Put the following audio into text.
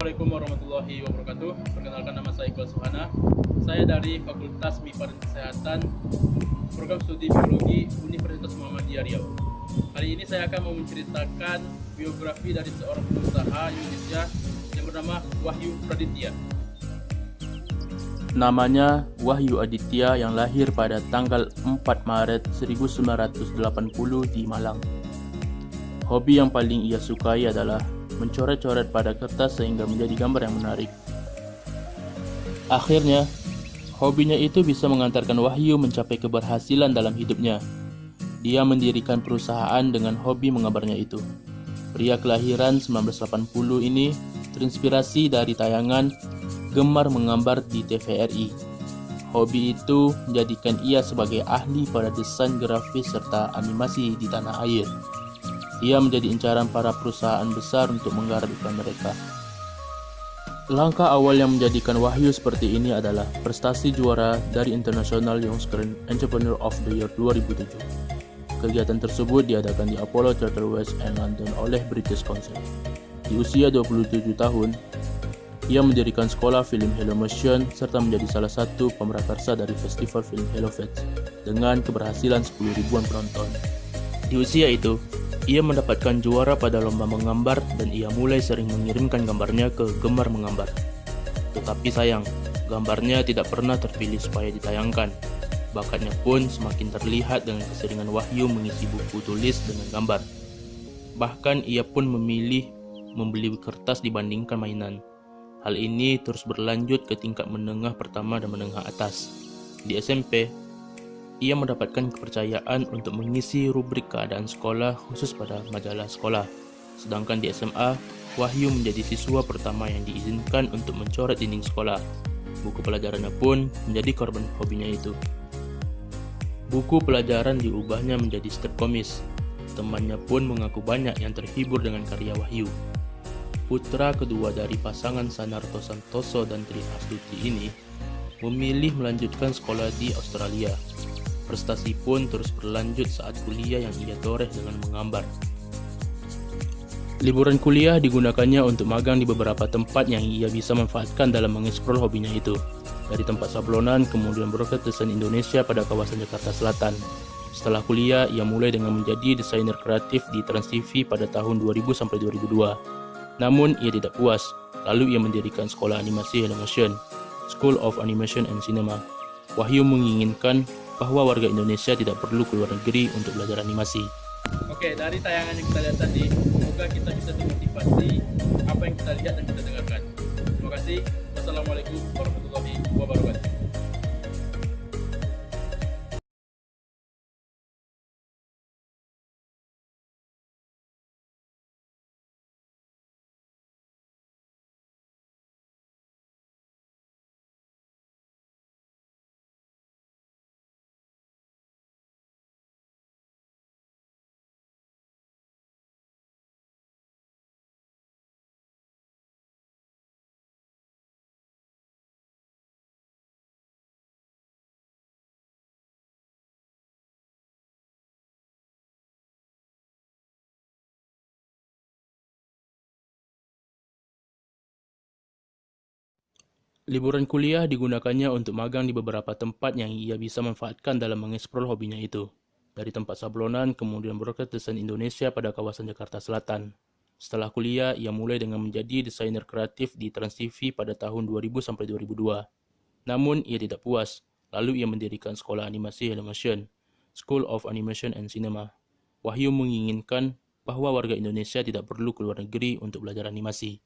Assalamualaikum warahmatullahi wabarakatuh. Perkenalkan, nama saya Iqbal Suhana. Saya dari Fakultas MIPA dan Kesehatan, Program Studi Biologi Universitas Muhammadiyah Riau. Kali ini saya akan menceritakan biografi dari seorang pengusaha Indonesia yang bernama Wahyu Praditya. Namanya Wahyu Aditya yang lahir pada tanggal 4 Maret 1980 di Malang. Hobi yang paling ia sukai adalah mencoret-coret pada kertas sehingga menjadi gambar yang menarik. Akhirnya, hobinya itu bisa mengantarkan Wahyu mencapai keberhasilan dalam hidupnya. Dia mendirikan perusahaan dengan hobi menggambarnya itu. Pria kelahiran 1980 ini terinspirasi dari tayangan Gemar Menggambar di TVRI. Hobi itu menjadikan ia sebagai ahli pada desain grafis serta animasi di tanah air. Ia menjadi incaran para perusahaan besar untuk menggarap iklan mereka. Langkah awal yang menjadikan Wahyu seperti ini adalah prestasi juara dari International Young Screen Entrepreneur of the Year 2007. Kegiatan tersebut diadakan di Apollo Theatre West End London oleh British Council. Di usia 27 tahun, ia mendirikan sekolah film Hello Motion serta menjadi salah satu pemrakarsa dari festival film Hello Fest dengan keberhasilan 10.000 penonton. Di usia itu, ia mendapatkan juara pada lomba menggambar dan ia mulai sering mengirimkan gambarnya ke Gemar Menggambar. Tetapi sayang, gambarnya tidak pernah terpilih supaya ditayangkan. Bakatnya pun semakin terlihat dengan keseringan Wahyu mengisi buku tulis dengan gambar. Bahkan ia pun memilih membeli kertas dibandingkan mainan. Hal ini terus berlanjut ke tingkat menengah pertama dan menengah atas. Di SMP, ia mendapatkan kepercayaan untuk mengisi rubrik keadaan sekolah khusus pada majalah sekolah. Sedangkan di SMA, Wahyu menjadi siswa pertama yang diizinkan untuk mencoret dinding sekolah. Buku pelajarannya pun menjadi korban hobinya itu. Buku pelajaran diubahnya menjadi strip komis. Temannya pun mengaku banyak yang terhibur dengan karya Wahyu. Putra kedua dari pasangan Sanarto Santoso dan Tri Astuti ini memilih melanjutkan sekolah di Australia. Prestasi pun terus berlanjut saat kuliah yang ia toreh dengan menggambar. Liburan kuliah digunakannya untuk magang di beberapa tempat yang ia bisa manfaatkan dalam mengeksplor hobinya itu. Dari tempat sablonan, kemudian berobat desain Indonesia pada kawasan Jakarta Selatan. Setelah kuliah, ia mulai dengan menjadi desainer kreatif di Trans TV pada tahun 2000 sampai 2002. Namun, ia tidak puas, lalu ia mendirikan sekolah animasi Hello Motion, School of Animation and Cinema. Wahyu menginginkan bahwa warga Indonesia tidak perlu keluar negeri untuk belajar animasi. Oke, dari tayangan yang kita lihat tadi, semoga kita bisa dimotivasi apa yang kita lihat dan kita dengarkan. Terima kasih. Wassalamualaikum warahmatullahi wabarakatuh. Liburan kuliah digunakannya untuk magang di beberapa tempat yang ia bisa manfaatkan dalam mengeksplor hobinya itu. Dari tempat sablonan, kemudian berobat desain Indonesia pada kawasan Jakarta Selatan. Setelah kuliah, ia mulai dengan menjadi desainer kreatif di Trans TV pada tahun 2000 sampai 2002. Namun, ia tidak puas, lalu ia mendirikan sekolah animasi Hello Motion, School of Animation and Cinema. Wahyu menginginkan bahwa warga Indonesia tidak perlu keluar negeri untuk belajar animasi.